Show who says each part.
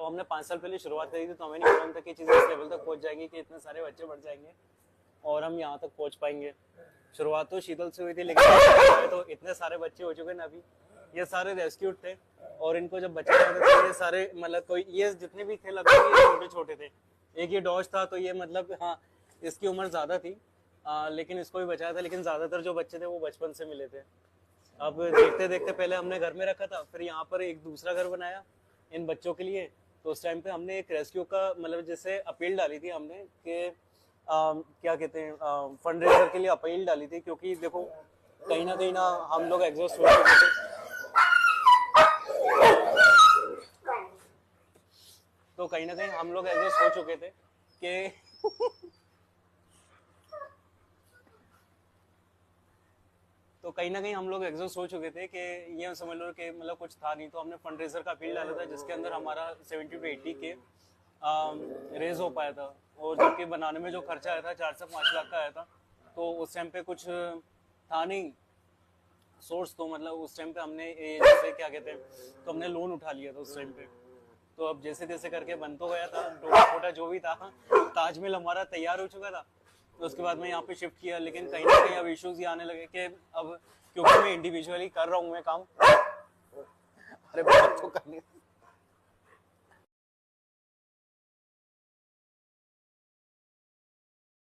Speaker 1: हमने 5 साल पहले शुरुआत करी थी, तो हमें नहीं मालूम था कि चीज़ें इस लेवल तक पहुंच जाएंगी कि इतने सारे बच्चे बढ़ जाएंगे और हम यहाँ तक पहुंच पाएंगे। शुरुआत तो शीतल से हुई थी, लेकिन तो इतने सारे बच्चे हो चुके हैं अभी। ये सारे रेस्क्यूड थे और इनको जब बच्चे होते थे ये सारे मतलब कोई ये जितने भी थे लगभग ये छोटे छोटे थे। एक ये डॉज था तो ये मतलब हाँ इसकी उम्र ज़्यादा थी, लेकिन इसको भी बचाया था। लेकिन ज़्यादातर जो बच्चे थे वो बचपन से मिले थे। अब देखते देखते पहले हमने घर में रखा था, फिर यहाँ पर एक दूसरा घर बनाया इन बच्चों के लिए। तो उस टाइम पे हमने एक रेस्क्यू का मतलब जैसे अपील डाली थी हमने कि क्या कहते हैं फंड रेजर के लिए अपील डाली थी, क्योंकि देखो कहीं ना हम लोग एग्जॉस्ट हो चुके थे। तो कहीं ना कहीं हम लोग एग्जॉस्ट हो चुके थे कि तो कहीं ना कहीं हम लोग एग्जॉस्ट हो चुके थे कि ये समझ लो कि मतलब कुछ था नहीं। तो हमने फंड रेजर का अपील डाला था जिसके अंदर हमारा 70 to 80 के रेज हो पाया था, और जबकि बनाने में जो खर्चा आया था 4 से 5 लाख का आया था। तो उस टाइम पे कुछ था नहीं सोर्स, तो मतलब उस टाइम पे हमने जैसे क्या कहते हैं तो हमने लोन उठा लिया था उस टाइम पे। तो अब जैसे तैसे करके बन तो गया था, छोटा छोटा जो भी था। ताजमहल हमारा तैयार हो चुका था, तो उसके बाद में यहाँ पे शिफ्ट किया। लेकिन कहीं ना कहीं अब इश्यूज ये आने लगे कि अब क्योंकि मैं इंडिविजुअली कर रहा हूँ मैं काम। अरे बात तो करनी